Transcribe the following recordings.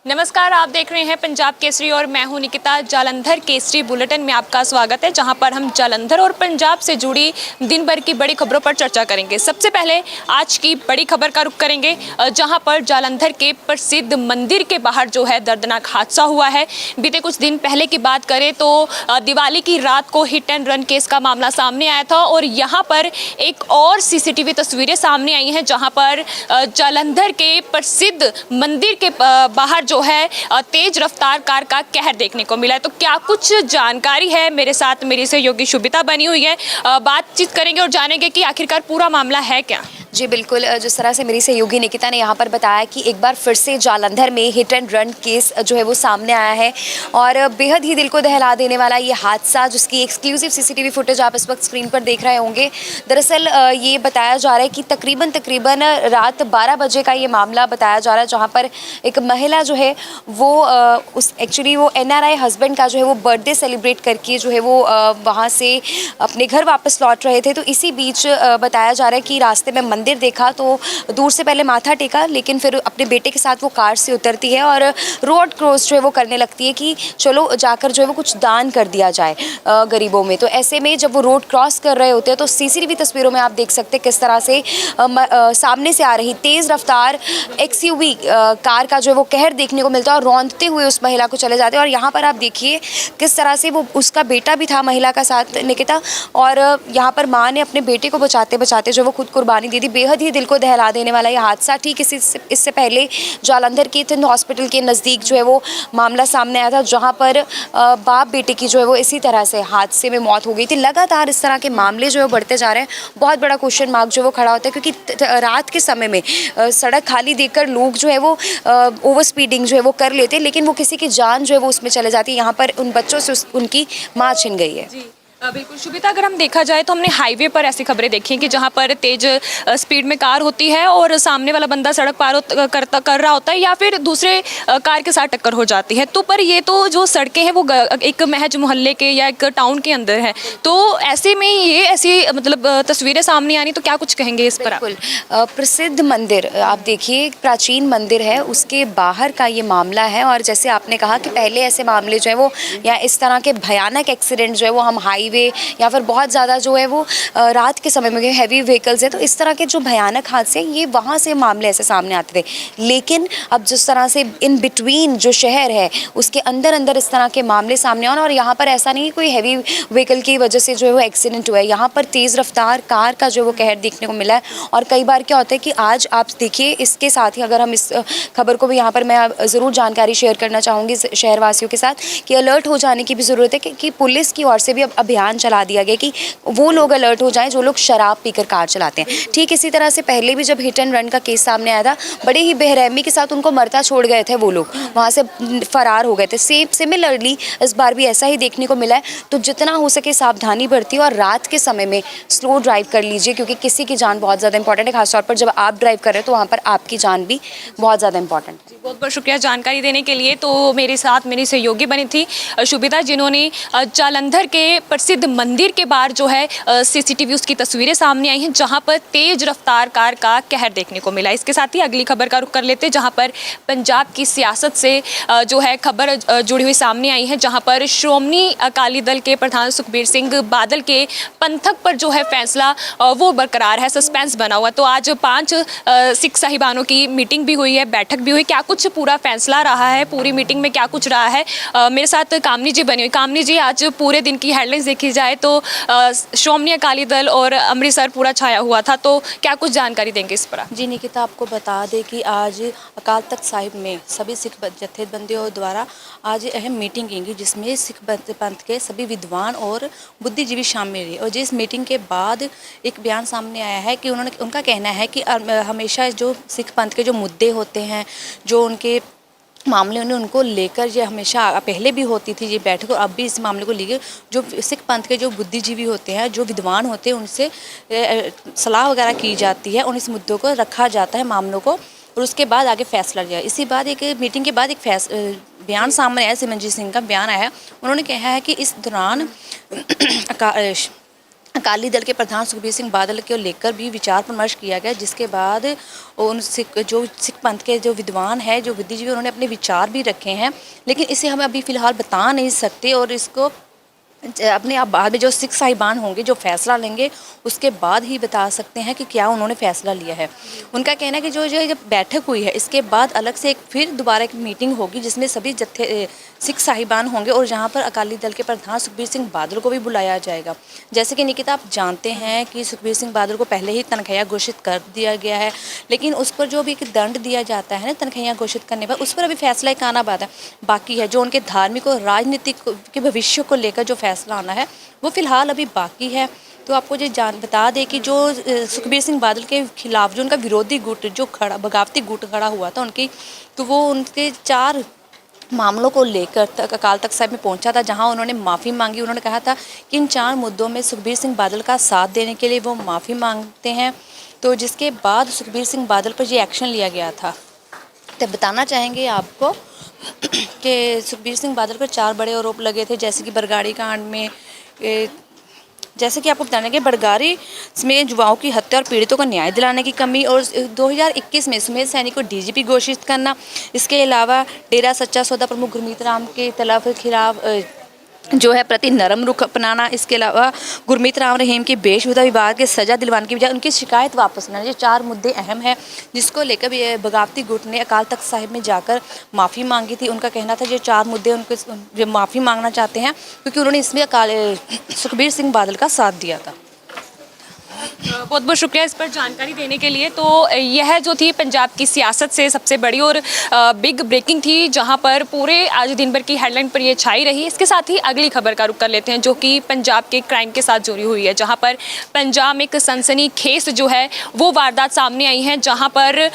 नमस्कार, आप देख रहे हैं पंजाब केसरी और मैं हूं निकिता। जालंधर केसरी बुलेटिन में आपका स्वागत है, जहां पर हम जालंधर और पंजाब से जुड़ी दिन भर की बड़ी खबरों पर चर्चा करेंगे। सबसे पहले आज की बड़ी खबर का रुख करेंगे, जहां पर जालंधर के प्रसिद्ध मंदिर के बाहर जो है दर्दनाक हादसा हुआ है। बीते कुछ दिन पहले की बात करें तो दिवाली की रात को हिट एंड रन केस का मामला सामने आया था और यहाँ पर एक और सीसीटीवी तस्वीरें सामने आई हैं, जहाँ पर जालंधर के प्रसिद्ध मंदिर के बाहर जो है तेज रफ्तार कार का कहर देखने को मिला है। तो क्या कुछ जानकारी है, मेरे साथ मेरी सहयोगी शुभिता बनी हुई है, बातचीत करेंगे और जानेंगे कि आखिरकार पूरा मामला है क्या। जी बिल्कुल, जिस तरह से मेरी सहयोगी निकिता ने यहाँ पर बताया कि एक बार फिर से जालंधर में हिट एंड रन केस जो है वो सामने आया है और बेहद ही दिल को दहला देने वाला ये हादसा, जिसकी एक्सक्लूसिव सीसीटीवी फुटेज आप इस वक्त स्क्रीन पर देख रहे होंगे। दरअसल ये बताया जा रहा है कि तकरीबन रात 12 बजे का ये मामला बताया जा रहा है, जहाँ पर एक महिला जो है वो वो NRI हस्बैंड का जो है वो बर्थडे सेलिब्रेट करके जो है वो वहाँ से अपने घर वापस लौट रहे थे। तो इसी बीच बताया जा रहा है कि रास्ते में मंदिर देखा तो दूर से पहले माथा टेका, लेकिन फिर अपने बेटे के साथ वो कार से उतरती है और रोड क्रॉस जो है वो करने लगती है कि चलो जाकर जो है वो कुछ दान कर दिया जाए गरीबों में। तो ऐसे में जब वो रोड क्रॉस कर रहे होते हैं तो सीसीटीवी तस्वीरों में आप देख सकते हैं किस तरह से सामने से आ रही तेज़ रफ्तार XUV कार का जो है वो कहर देखने को मिलता है और रौंदते हुए उस महिला को चले जाते हैं। और यहाँ पर आप देखिए किस तरह से वो उसका बेटा भी था महिला का साथ, निकिता, और यहाँ पर माँ ने अपने बेटे को बचाते बचाते जो वो खुद कुर्बानी दी थी। बेहद ही दिल को दहला देने वाला ये हादसा। ठीक इससे पहले जालंधर के थिंद हॉस्पिटल के नज़दीक जो है वो मामला सामने आया था, जहाँ पर बाप बेटे की जो है वो इसी तरह से हादसे में मौत हो गई थी। लगातार इस तरह के मामले जो है बढ़ते जा रहे हैं। बहुत बड़ा क्वेश्चन मार्क जो है वो खड़ा होता है, क्योंकि रात के समय में सड़क खाली देखकर लोग जो है वो ओवर स्पीडिंग जो है वो कर लेते हैं, लेकिन वो किसी की जान जो है वो उसमें चले जाती है। यहाँ पर उन बच्चों से उनकी माँ छिन गई है। बिल्कुल शुभिता, अगर हम देखा जाए तो हमने हाईवे पर ऐसी खबरें देखी कि जहां पर तेज स्पीड में कार होती है और सामने वाला बंदा सड़क पार कर रहा होता है या फिर दूसरे कार के साथ टक्कर हो जाती है। तो पर ये तो जो सड़कें हैं वो एक महज मोहल्ले के या एक टाउन के अंदर है, तो ऐसे में ये ऐसी मतलब तस्वीरें सामने आनी, तो क्या कुछ कहेंगे इस पर? बिल्कुल, प्रसिद्ध मंदिर आप देखिए, एक प्राचीन मंदिर है, उसके बाहर का ये मामला है। और जैसे आपने कहा कि पहले ऐसे मामले जो है वो या इस तरह के भयानक एक्सीडेंट जो है वो हम हाईवे या फिर बहुत ज़्यादा जो है वो रात के समय में हैवी व्हीकल्स है, तो इस तरह के जो भयानक हादसे ये वहाँ से मामले ऐसे सामने आते थे। लेकिन अब जिस तरह से इन बिटवीन जो शहर है उसके अंदर अंदर इस तरह के मामले सामने आना, और यहाँ पर ऐसा नहीं कोई हैवी व्हीकल की वजह से जो है वो एक्सीडेंट हुआ है, यहाँ पर तेज़ रफ्तार कार का जो वो कहर देखने को मिला है। और कई बार क्या होता है कि आज आप देखिए, इसके साथ ही अगर हम इस खबर को भी यहाँ पर मैं ज़रूर जानकारी शेयर करना चाहूँगी शहरवासियों के साथ कि अलर्ट हो जाने की भी ज़रूरत है कि पुलिस की ओर से भी अब अभियान चला दिया गया कि वो लोग अलर्ट हो जाएं जो लोग शराब पीकर कार चलाते हैं। ठीक इसी तरह से पहले भी जब हिट एंड रन का केस सामने आया था, बड़े ही बेरहमी के साथ उनको मरता छोड़ गए थे, वो लोग वहाँ से फरार हो गए थे। सिमिलरली इस बार भी ऐसा ही देखने को मिला है। तो जितना हो सके सावधानी बरतिए और रात के समय में स्लो ड्राइव कर लीजिए, क्योंकि किसी की जान बहुत ज़्यादा इंपॉर्टेंट है। खासतौर पर जब आप ड्राइव कर रहे हैं तो वहाँ पर आपकी जान भी बहुत ज़्यादा इंपॉर्टेंट है। बहुत बहुत शुक्रिया जानकारी देने के लिए। तो मेरे साथ मेरी सहयोगी बनी थी शुभिता, जिन्होंने जालंधर के प्रसिद्ध मंदिर के बाहर जो है सीसीटीवी उसकी तस्वीरें सामने आई हैं, जहां पर तेज रफ्तार कार का कहर देखने को मिला। इसके साथ ही अगली खबर का रुख कर लेते हैं, जहां पर पंजाब की सियासत से जो है खबर जुड़ी हुई सामने आई है, जहां पर श्रोमणी अकाली दल के प्रधान सुखबीर सिंह बादल के पंथक पर जो है फैसला वो बरकरार है, सस्पेंस बना हुआ। तो आज 5 सिख साहिबानों की मीटिंग भी हुई है, बैठक भी हुई। क्या कुछ पूरा फैसला रहा है, पूरी मीटिंग में क्या कुछ रहा है, मेरे साथ कामनी जी बनी हुई। कामनी जी, आज पूरे दिन की हेडलाइंस देखी जाए तो श्रोमणी अकाली दल और अमृतसर पूरा छाया हुआ था, तो क्या कुछ जानकारी देंगे इस पर? जी निकिता, आपको बता दें कि आज अकाल तख्त साहिब में सभी सिख जत्थेबंदियों द्वारा आज अहम मीटिंग की गई, जिसमें सिख पंथ के सभी विद्वान और बुद्धिजीवी शामिल रहे। और जिस मीटिंग के बाद एक बयान सामने आया है कि उनका कहना है कि हमेशा जो सिख पंथ के जो मुद्दे होते हैं, जो उनके मामले उनको लेकर ये हमेशा पहले भी होती थी ये बैठक, और अब भी इस मामले को लेकर जो सिख पंथ के जो बुद्धिजीवी होते हैं, जो विद्वान होते हैं, उनसे सलाह वगैरह की जाती है, उन इस मुद्दों को रखा जाता है मामलों को, और उसके बाद आगे फैसला लिया। इसी बाद एक मीटिंग के बाद एक बयान सामने आया, सिमरनजीत सिंह का बयान आया है। उन्होंने कहा है कि इस दौरान अकाली दल के प्रधान सुखबीर सिंह बादल को लेकर भी विचार परामर्श किया गया, जिसके बाद उन सिख पंथ के जो विद्वान हैं, जो बुद्धिजीवी, उन्होंने अपने विचार भी रखे हैं, लेकिन इसे हम अभी फ़िलहाल बता नहीं सकते और इसको अपने आप बाद में जो सिख साहिबान होंगे जो फैसला लेंगे उसके बाद ही बता सकते हैं कि क्या उन्होंने फैसला लिया है। उनका कहना है कि जो जब बैठक हुई है इसके बाद अलग से फिर दोबारा एक मीटिंग होगी जिसमें सभी जत्थे सिख साहिबान होंगे और जहां पर अकाली दल के प्रधान सुखबीर सिंह बादल को भी बुलाया जाएगा। जैसे कि निकिता, आप जानते हैं कि सुखबीर सिंह बादल को पहले ही तनख्वाह घोषित कर दिया गया है, लेकिन उस पर जो भी एक दंड दिया जाता है ना तनख्वाह घोषित करने पर, उस पर अभी फैसला एक आना बाकी है। जो उनके धार्मिक और राजनीतिक के भविष्य को लेकर जो फैसला आना है वो फिलहाल अभी बाकी है। तो आपको ये बता दें कि जो सुखबीर सिंह बादल के खिलाफ जो उनका विरोधी गुट जो बगावती गुट खड़ा हुआ था उनकी, तो वो उनके 4 मामलों को लेकर अकाल तख्त साहिब में पहुंचा था, जहां उन्होंने माफ़ी मांगी। उन्होंने कहा था कि इन 4 मुद्दों में सुखबीर सिंह बादल का साथ देने के लिए वो माफ़ी मांगते हैं। तो जिसके बाद सुखबीर सिंह बादल पर ये एक्शन लिया गया था। तो बताना चाहेंगे आपको कि सुखबीर सिंह बादल पर 4 बड़े आरोप लगे थे, जैसे कि बरगाड़ी कांड में, जैसे कि आपको बताने के बरगाड़ी में युवाओं की हत्या और पीड़ितों को न्याय दिलाने की कमी, और 2021 में सुमेध सैनी को डीजीपी घोषित करना। इसके अलावा डेरा सच्चा सौदा प्रमुख गुरमीत राम के खिलाफ जो है प्रति नरम रुख अपनाना। इसके अलावा गुरमीत राम रहीम के बेशुदा विवाद के सज़ा दिलवाने की बजाय उनकी शिकायत वापस लेना, ये 4 मुद्दे अहम हैं, जिसको लेकर भी बगावती गुट ने अकाल तख्त साहिब में जाकर माफ़ी मांगी थी। उनका कहना था ये 4 मुद्दे उनको माफ़ी मांगना चाहते हैं क्योंकि उन्होंने इसमें सुखबीर सिंह बादल का साथ दिया था। बहुत बहुत शुक्रिया इस पर जानकारी देने के लिए। तो यह जो थी पंजाब की सियासत से सबसे बड़ी और बिग ब्रेकिंग थी, जहां पर पूरे आज दिन भर की हेडलाइन पर ये छाई रही। इसके साथ ही अगली खबर का रुख कर लेते हैं, जो कि पंजाब के क्राइम के साथ जुड़ी हुई है, जहां पर पंजाब में एक सनसनीखेज जो है वो वारदात सामने आई है, जहां पर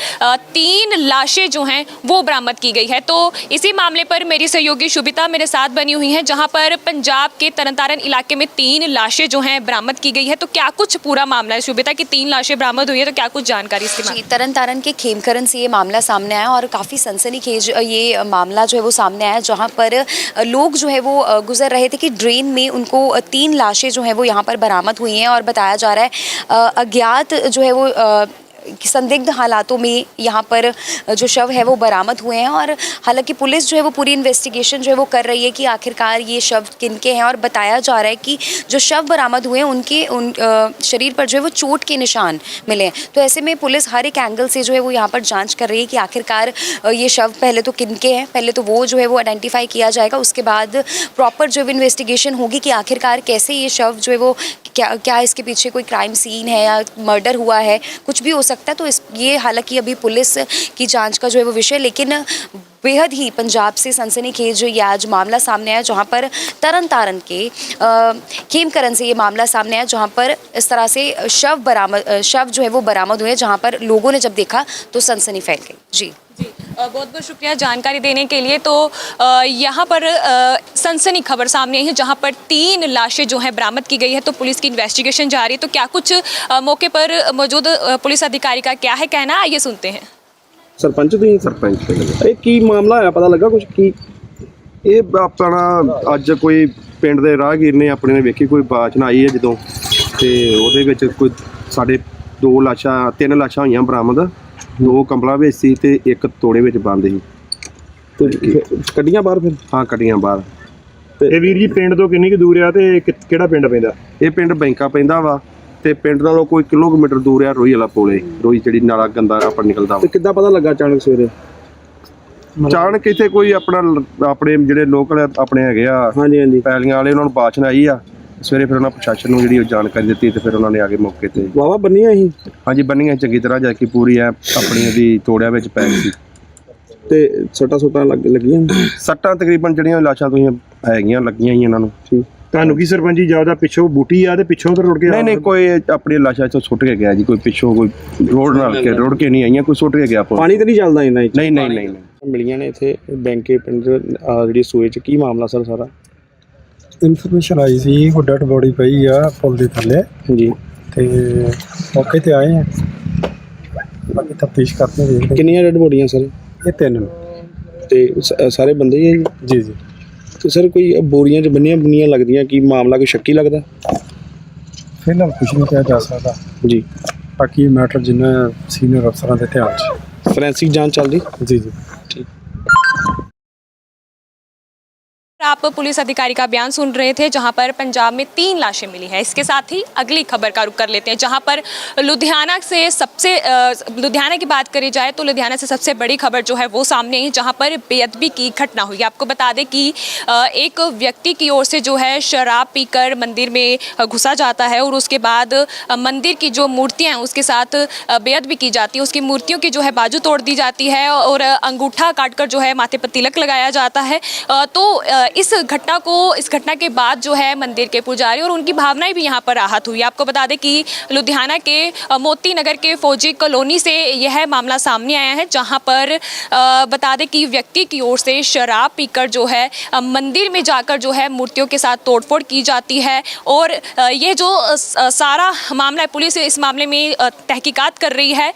3 लाशें जो हैं वो बरामद की गई है। तो इसी मामले पर मेरी सहयोगी शुभिता मेरे साथ बनी हुई हैं, जहाँ पर पंजाब के तरनतारन इलाके में 3 लाशें जो हैं बरामद की गई है। तो क्या कुछ पूरा मामला है शुभिता की 3 लाशें बरामद हुई है, तो क्या कुछ जानकारी इसके बारे में? तरन तारण के खेमकरन से ये मामला सामने आया और काफ़ी सनसनीखेज ये मामला जो है वो सामने आया, जहाँ पर लोग जो है वो गुजर रहे थे कि ड्रेन में उनको 3 लाशें जो है वो यहाँ पर बरामद हुई हैं और बताया जा रहा है अज्ञात जो है वो संदिग्ध हालातों में यहाँ पर जो शव है वो बरामद हुए हैं। और हालांकि पुलिस जो है वो पूरी इन्वेस्टिगेशन जो है वो कर रही है कि आखिरकार ये शव किनके हैं, और बताया जा रहा है कि जो शव बरामद हुए हैं उनके शरीर पर जो है वो चोट के निशान मिले हैं। तो ऐसे में पुलिस हर एक एंगल से जो है वो यहाँ पर जांच कर रही है कि आखिरकार ये शव पहले तो किनके हैं, पहले तो वो जो है वो आइडेंटिफाई किया जाएगा, उसके बाद प्रॉपर जो है इन्वेस्टिगेशन होगी कि आखिरकार कैसे ये शव जो है वो क्या इसके पीछे कोई क्राइम सीन है या मर्डर हुआ है, कुछ भी हो सकता है। तो ये हालांकि अभी पुलिस की जांच का जो है वो विषय, लेकिन बेहद ही पंजाब से सनसनीखेज जो ये आज मामला सामने आया, जहां पर तरन तारण के खेमकरन से ये मामला सामने आया, जहां पर इस तरह से शव जो है वो बरामद हुए, जहां पर लोगों ने जब देखा तो सनसनी फैल गई। जी बहुत बहुत शुक्रिया जानकारी देने के लिए। तो यहाँ पर सनसनी खबर सामने आई है, जहाँ पर 3 लाशें जो हैं बरामद की गई है। तो पुलिस की इन्वेस्टिगेशन जारी है। तो क्या कुछ मौके पर मौजूद पुलिस अधिकारी का क्या है कहना, आइए सुनते हैं। सरपंच ਤੁਸੀਂ ਸਰਪੰਚ ਇਹ ਕੀ ਮਾਮਲਾ ਆਇਆ ਪਤਾ ਲੱਗਾ ਕੁਝ ਕੀ? ਇਹ ਆਪਣਾ ਅੱਜ ਕੋਈ ਪਿੰਡ ਦੇ ਰਾਹਗੀਰ ਨੇ ਆਪਣੇ ਨੇ ਵੇਖੀ ਕੋਈ ਬਾਚਨਾ ਆਈ ਹੈ ਜਦੋਂ, ਤੇ ਉਹਦੇ ਵਿੱਚ ਕੋਈ ਸਾਡੇ 2 ਲਾਸ਼ਾਂ 3 ਲਾਸ਼ਾਂ ਹੋਈਆਂ ਬਰਾਮਦ, 2 ਕੰਬਲਾਂ ਵਿੱਚ ਸੀ ਤੇ 1 ਤੋੜੇ ਵਿੱਚ ਬੰਦ ਸੀ। ਤੇ ਕੱਢੀਆਂ ਬਾਹਰ ਫਿਰ? ਹਾਂ ਕੱਢੀਆਂ ਬਾਹਰ। ਇਹ ਵੀਰ ਜੀ ਪਿੰਡ ਤੋਂ ਕਿੰਨੀ ਕੁ ਦੂਰ ਆ ਤੇ ਕਿਹੜਾ ਪਿੰਡ ਪੈਂਦਾ? ਇਹ ਪਿੰਡ ਬੈਂਕਾ ਪੈਂਦਾ ਵਾ, ਤੇ ਪਿੰਡ ਨਾਲੋਂ ਕੋਈ ਕਿਲੋਮੀਟਰ ਦੂਰ ਆ ਰੋਈ ਵਾਲਾ ਪੁਲ, ਰੋਈ ਜਿਹੜੀ ਨਾਲਾ ਗੰਦਾ ਆਪਣਾ ਨਿਕਲਦਾ ਵਾ। ਤੇ ਕਿੱਦਾਂ ਪਤਾ ਲੱਗਾ ਅਚਾਨਕ ਸਵੇਰੇ? ਅਚਾਨਕ ਇੱਥੇ ਕੋਈ ਆਪਣੇ ਜਿਹੜੇ ਲੋਕਲ ਆਪਣੇ ਹੈਗੇ ਆ ਹਾਂਜੀ ਹਾਂਜੀ ਪੈਲੀਆਂ ਵਾਲੇ, ਉਹਨਾਂ ਨੂੰ ਬਾਚਨਾ ਆਈ ਆ ਸਵੇਰੇ, ਫਿਰ ਉਹਨਾਂ ਪ੍ਰਸ਼ਾਸਨ ਨੂੰ ਜਿਹੜੀ ਉਹ ਜਾਣਕਾਰੀ ਦਿੱਤੀ ਤੇ ਫਿਰ ਉਹਨਾਂ ਨੇ ਆ ਕੇ ਮੌਕੇ ਤੇ ਵਾਵਾ ਬੰਨੀਆਂ ਸੀ? ਹਾਂਜੀ ਬੰਨੀਆਂ ਚੰਗੀ ਤਰ੍ਹਾਂ, ਜਾ ਕੇ ਪੂਰੀ ਐ ਆਪਣੀ ਉਹਦੀ ਤੋੜਿਆਂ ਵਿੱਚ ਪੈ ਗਈ ਸੀ। ਤੇ ਸੱਟਾਂ ਲੱਗੀਆਂ? ਸੱਟਾਂ ਤਕਰੀਬਨ ਜਿਹੜੀਆਂ ਲਾਸ਼ਾਂ ਤੁਸੀਂ ਹੈਗੀਆਂ ਲੱਗੀਆਂ ਹੀ ਇਹਨਾਂ ਨੂੰ। ਠੀਕ। ਤੁਹਾਨੂੰ ਕੀ ਸਰਪੰਚੀ ਜਿਆਦਾ ਪਿੱਛੋਂ ਬੂਟੀ ਆ ਤੇ ਪਿੱਛੋਂ ਤੋਂ ਰੁੜ ਕੇ? ਨਹੀਂ ਕੋਈ ਆਪਣੀ ਲਾਸ਼ਾਂ ਚੋਂ ਸੁੱਟ ਕੇ ਗਿਆ ਜੀ, ਕੋਈ ਪਿੱਛੋਂ ਕੋਈ ਰੋੜ ਕੇ ਨਹੀਂ ਆਈਆਂ, ਕੋਈ ਸੁੱਟ ਕੇ ਗਿਆ। ਪਾਣੀ ਤਾਂ ਨਹੀਂ ਚੱਲਦਾ ਇਹਨਾਂ ਵਿੱਚ? ਨਹੀਂ ਮਿਲੀਆਂ ਨੇ ਇੱਥੇ ਬੈਂਕੇ ਪਿੰਡ ਜਿਹੜੀ ਸੂਏ ਚ। ਕੀ ਮਾਮਲਾ ਸਰ ਸਾਰਾ? ਇਨਫੋਰਮੇਸ਼ਨ ਆਈ ਸੀ ਕੋਈ ਡੈਡ ਬੋਡੀ ਪਈ ਆ ਪੁਲ ਦੇ ਥੱਲੇ ਜੀ, ਤੇ ਮੌਕੇ ਤੇ ਆਏ ਆ, ਬਾਕੀ ਤਫਤੀਸ਼ ਕਰਦੇ ਦੇਖਦੇ। ਕਿੰਨੀਆਂ ਡੈਡ ਬੋਡੀਆਂ ਸਰ? ਇਹ 3 ਤੇ ਸਾਰੇ ਬੰਦੇ ਹੀ ਆ ਜੀ? ਜੀ। ਤੇ ਸਰ ਕੋਈ ਬੋਰੀਆਂ 'ਚ ਬੰਨੀਆਂ ਲੱਗਦੀਆਂ, ਕੀ ਮਾਮਲਾ ਕੋਈ ਸ਼ੱਕੀ ਲੱਗਦਾ? फिलहाल कुछ नहीं किया जा सकता। जी बाकी मैटर जिन्हें सीनियर अफसर के ध्यान च। फोरेंसिक जांच चल रही। जी जी। ठीक। आप पुलिस अधिकारी का बयान सुन रहे थे जहां पर पंजाब में 3 लाशें मिली हैं। इसके साथ ही अगली खबर का रुख कर लेते हैं जहां पर लुधियाना की बात करी जाए तो लुधियाना से सबसे बड़ी खबर जो है वो सामने आई जहां पर बेअदबी की घटना हुई। आपको बता दें कि एक व्यक्ति की ओर से जो है शराब पीकर मंदिर में घुसा जाता है और उसके बाद मंदिर की जो मूर्तियाँ हैं उसके साथ बेअदबी की जाती है। उसकी मूर्तियों की जो है बाजू तोड़ दी जाती है और अंगूठा काटकर जो है माथे पर तिलक लगाया जाता है। तो इस घटना के बाद जो है मंदिर के पुजारी और उनकी भावनाएं भी यहाँ पर आहत हुई। आपको बता दें कि लुधियाना के मोती नगर के फौजी कॉलोनी से यह मामला सामने आया है जहाँ पर बता दें कि व्यक्ति की ओर से शराब पीकर जो है मंदिर में जाकर जो है मूर्तियों के साथ तोड़फोड़ की जाती है और ये जो सारा मामला है पुलिस इस मामले में तहकीकात कर रही है।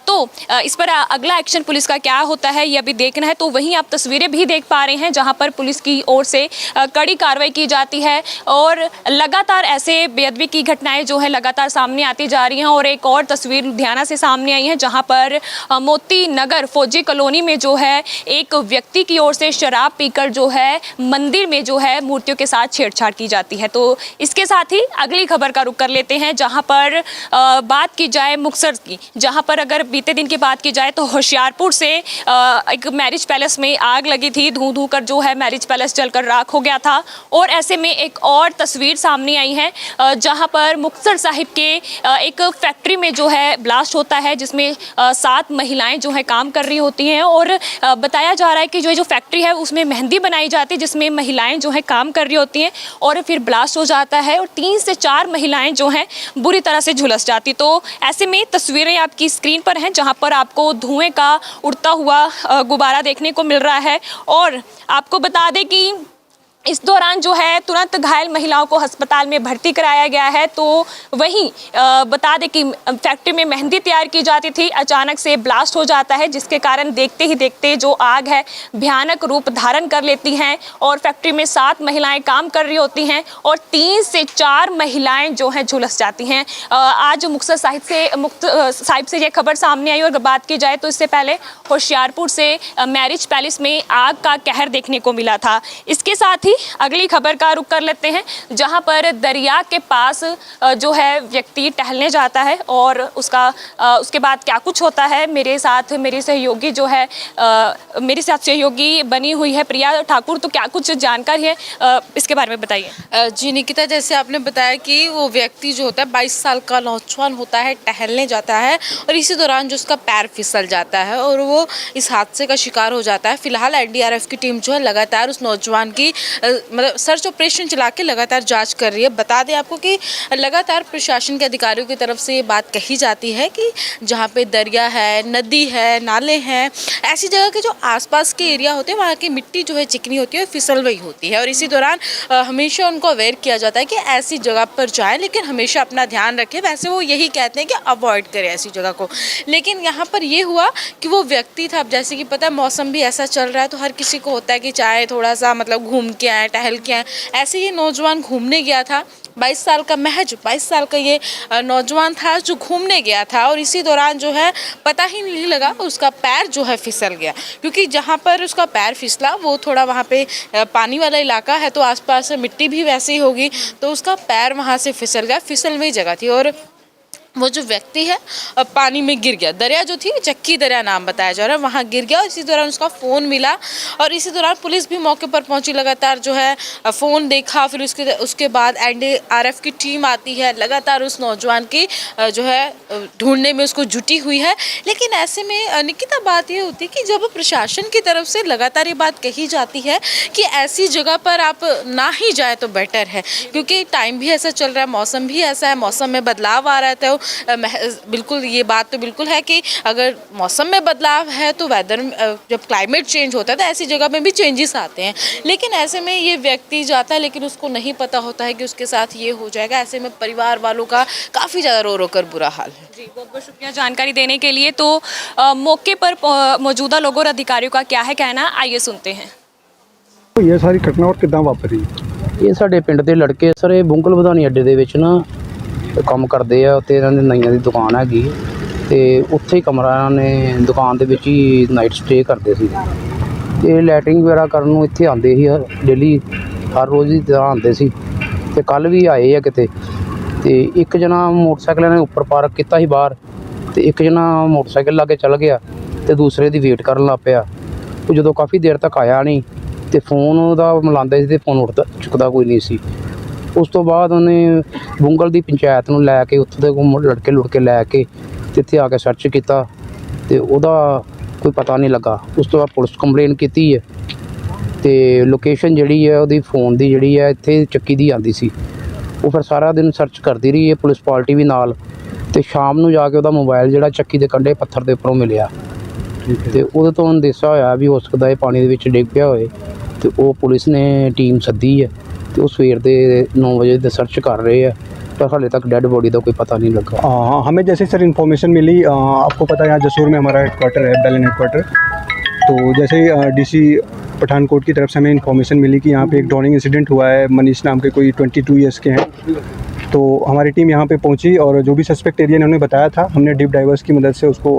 तो इस पर अगला एक्शन पुलिस का क्या होता है ये अभी देखना है। तो वहीं आप तस्वीरें भी देख पा रहे हैं जहाँ पर पुलिस की ओर से कड़ी कार्रवाई की जाती है और लगातार ऐसे बेअदबी की घटनाएं जो है लगातार सामने आती जा रही हैं। और एक और तस्वीर लुधियाना से सामने आई है जहां पर मोती नगर फौजी कॉलोनी में जो है एक व्यक्ति की ओर से शराब पीकर जो है मंदिर में जो है मूर्तियों के साथ छेड़छाड़ की जाती है। तो इसके साथ ही अगली खबर का रुख कर लेते हैं जहां पर बात की जाए मुक्तसर की, जहां पर अगर बीते दिन की बात की जाए तो होशियारपुर से एक मैरिज पैलेस में आग लगी थी। धू धू कर जो है मैरिज पैलेस जलकर राख हो गया था। और ऐसे में एक और तस्वीर सामने आई है जहां पर मुक्तसर साहिब के एक फैक्ट्री में जो है ब्लास्ट होता है जिसमें 7 महिलाएं जो है काम कर रही होती हैं और बताया जा रहा है कि जो फैक्ट्री है उसमें मेहंदी बनाई जाती है जिसमें महिलाएं जो है काम कर रही होती हैं और फिर ब्लास्ट हो जाता है और 3 से 4 महिलाएं जो हैं बुरी तरह से झुलस जाती। तो ऐसे में तस्वीरें आपकी स्क्रीन पर हैं जहां पर आपको धुएं का उड़ता हुआ गुब्बारा देखने को मिल रहा है। और आपको बता दें कि इस दौरान जो है तुरंत घायल महिलाओं को अस्पताल में भर्ती कराया गया है। तो वहीं बता दें कि फैक्ट्री में मेहंदी तैयार की जाती थी, अचानक से ब्लास्ट हो जाता है जिसके कारण देखते ही देखते जो आग है भयानक रूप धारण कर लेती हैं और फैक्ट्री में 7 महिलाएं काम कर रही होती हैं और 3 से 4 महिलाएं जो हैं झुलस जाती हैं। आज मुक्तसर साहिब से ये खबर सामने आई और बात की जाए तो इससे पहले होशियारपुर से मैरिज पैलेस में आग का कहर देखने को मिला था। इसके साथ अगली खबर का रुख कर लेते हैं जहां पर दरिया के पास जो है व्यक्ति टहलने जाता है और उसके बाद क्या कुछ होता है। मेरे साथ मेरी सहयोगी जो है मेरे साथ सहयोगी बनी हुई है प्रिया ठाकुर। तो क्या कुछ जानकारी है इसके बारे में बताइए। जी निकिता, जैसे आपने बताया कि वो व्यक्ति जो होता है 22 साल का नौजवान होता है, टहलने जाता है और इसी दौरान जो उसका पैर फिसल जाता है और वो इस हादसे का शिकार हो जाता है। फिलहाल एनडीआरएफ की टीम जो है लगातार उस नौजवान की मतलब सर्च ऑपरेशन चला के लगातार जांच कर रही है। बता दें आपको कि लगातार प्रशासन के अधिकारियों की तरफ से ये बात कही जाती है कि जहाँ पे दरिया है, नदी है, नाले हैं, ऐसी जगह के जो आसपास के एरिया होते हैं वहाँ की मिट्टी जो है चिकनी होती है और फिसल हुई होती है और इसी दौरान हमेशा उनको अवेयर किया जाता है कि ऐसी जगह पर जाएँ लेकिन हमेशा अपना ध्यान रखें। वैसे वो यही कहते हैं कि अवॉइड करें ऐसी जगह को, लेकिन यहाँ पर ये हुआ कि वो व्यक्ति था। अब जैसे कि पता है मौसम भी ऐसा चल रहा है तो हर किसी को होता है कि चाहे थोड़ा सा मतलब घूम के आए, टहल के आए। ऐसे ही नौजवान घूमने गया था, 22 साल का महज 22 साल का ये नौजवान था जो घूमने गया था और इसी दौरान जो है पता ही नहीं लगा उसका पैर जो है फिसल गया, क्योंकि जहाँ पर उसका पैर फिसला वो थोड़ा वहाँ पे पानी वाला इलाका है तो आसपास मिट्टी भी वैसी ही होगी, तो उसका पैर वहाँ से फिसल गया। फिसल हुई जगह थी और वो जो व्यक्ति है पानी में गिर गया। दरिया जो थी चक्की दरिया नाम बताया जा रहा है, वहाँ गिर गया और इसी दौरान उसका फ़ोन मिला और इसी दौरान पुलिस भी मौके पर पहुंची, लगातार जो है फ़ोन देखा। फिर उसके बाद एनडीआरएफ की टीम आती है, लगातार उस नौजवान की जो है ढूंढने में उसको जुटी हुई है। लेकिन ऐसे में निकिता बात ये होती है कि जब प्रशासन की तरफ से लगातार ये बात कही जाती है कि ऐसी जगह पर आप ना ही जाए तो बेटर है, क्योंकि टाइम भी ऐसा चल रहा है, मौसम भी ऐसा है, मौसम में बदलाव आ रहा है। तो बिल्कुल ये बात तो बिल्कुल है कि अगर मौसम में बदलाव है तो वेदर जब क्लाइमेट चेंज होता है तो ऐसी जगह में भी चेंजेस आते हैं। लेकिन ऐसे में ये व्यक्ति जाता है लेकिन उसको नहीं पता होता है कि उसके साथ ये हो जाएगा। ऐसे में परिवार वालों का काफ़ी ज़्यादा रो रो कर बुरा हाल है। जी बहुत बहुत शुक्रिया जानकारी देने के लिए। तो मौके पर मौजूदा लोगों और अधिकारियों का क्या है कहना, आइए सुनते हैं। ये सारी घटना और किदां वापरी? ਇਹ ਸਾਡੇ ਪਿੰਡ ਦੇ ਲੜਕੇ ਸਰ ਇਹ ਬੁੰਗਲ ਵਧਾਣੀ ਅੱਡੇ ਦੇ ਵਿੱਚ ਨਾ ਕੰਮ ਕਰਦੇ ਆ ਉੱਥੇ ਇਹਨਾਂ ਦੀ ਨਾਈਆਂ ਦੀ ਦੁਕਾਨ ਹੈਗੀ ਤੇ ਉੱਥੇ ਹੀ ਕਮਰਾ ਇਹਨਾਂ ਨੇ ਦੁਕਾਨ ਦੇ ਵਿੱਚ ਹੀ ਨਾਈਟ ਸਟੇ ਕਰਦੇ ਸੀ ਤੇ ਲੈਟਰਿੰਗ ਵਗੈਰਾ ਕਰਨ ਨੂੰ ਇੱਥੇ ਆਉਂਦੇ ਸੀ ਡੇਲੀ ਹਰ ਰੋਜ਼ ਦੀ ਤਰ੍ਹਾਂ ਆਉਂਦੇ ਸੀ ਤੇ ਕੱਲ ਵੀ ਆਏ ਆ ਕਿਤੇ ਤੇ ਇੱਕ ਜਣਾ ਮੋਟਰਸਾਈਕਲ ਨੇ ਉੱਪਰ ਪਾਰਕ ਕੀਤਾ ਸੀ ਬਾਹਰ ਤੇ ਇੱਕ ਜਣਾ ਮੋਟਰਸਾਈਕਲ ਲਾ ਕੇ ਚੱਲ ਗਿਆ ਤੇ ਦੂਸਰੇ ਦੀ ਵੇਟ ਕਰਨ ਲੱਗ ਪਿਆ। ਉਹ ਜਦੋਂ ਕਾਫੀ ਦੇਰ ਤੱਕ ਆਇਆ ਨਹੀਂ ਤੇ ਫੋਨ ਉਹਦਾ ਮਿਲਾਉਂਦੇ ਸੀ ਤੇ ਫੋਨ ਚੁੱਕਦਾ ਕੋਈ ਨਹੀਂ ਸੀ। ਉਸ ਤੋਂ ਬਾਅਦ ਉਹਨੇ ਬੁੰਗਲ ਦੀ ਪੰਚਾਇਤ ਨੂੰ ਲੈ ਕੇ ਉੱਥੇ ਦੇ ਲੁੜਕੇ ਲੈ ਕੇ ਤੇ ਇੱਥੇ ਆ ਕੇ ਸਰਚ ਕੀਤਾ ਤੇ ਉਹਦਾ ਕੋਈ ਪਤਾ ਨਹੀਂ ਲੱਗਾ। ਉਸ ਤੋਂ ਬਾਅਦ ਪੁਲਿਸ ਕੰਪਲੇਨ ਕੀਤੀ ਹੈ ਤੇ ਲੋਕੇਸ਼ਨ ਜਿਹੜੀ ਹੈ ਉਹਦੀ ਫੋਨ ਦੀ ਜਿਹੜੀ ਹੈ ਇੱਥੇ ਚੱਕੀ ਦੀ ਆਉਂਦੀ ਸੀ। ਉਹ ਫਿਰ ਸਾਰਾ ਦਿਨ ਸਰਚ ਕਰਦੀ ਰਹੀ ਹੈ ਪੁਲਿਸ ਪਾਰਟੀ ਵੀ ਨਾਲ ਤੇ ਸ਼ਾਮ ਨੂੰ ਜਾ ਕੇ ਉਹਦਾ ਮੋਬਾਈਲ ਜਿਹੜਾ ਚੱਕੀ ਦੇ ਕੰਢੇ ਪੱਥਰ ਦੇ ਉੱਪਰੋਂ ਮਿਲਿਆ ਤੇ ਉਹਦੇ ਤੋਂ ਅੰਦੇਸ਼ਾ ਹੋਇਆ ਵੀ ਹੋ ਸਕਦਾ ਇਹ ਪਾਣੀ ਦੇ ਵਿੱਚ ਡਿੱਗ ਪਿਆ ਹੋਏ ਤੇ ਉਹ ਪੁਲਿਸ ਨੇ ਟੀਮ ਸੱਦੀ ਹੈ ਤੇ ਉਹ ਸਵੇਰ ਦੇ 9 ਵਜੇ ਦੇ ਸਰਚ ਕਰ ਰਹੇ ਆ पर हाले तक डेड बॉडी का कोई पता नहीं लगा। हमें जैसे सर इन्फॉर्मेशन मिली, आपको पता है यहाँ जसूर में हमारा हेडक्वार्टर है, बैलन हेडक्वार्टर। तो जैसे डीसी पठानकोट की तरफ से हमें इन्फॉर्मेशन मिली कि यहाँ पे एक ड्रोनिंग इंसिडेंट हुआ है, मनीष नाम के कोई 22 ईयर्स के हैं। तो हमारी टीम यहाँ पे पहुँची और जो भी सस्पेक्ट एरिया ने उन्हें बताया था हमने डिप डाइवर्स की मदद से उसको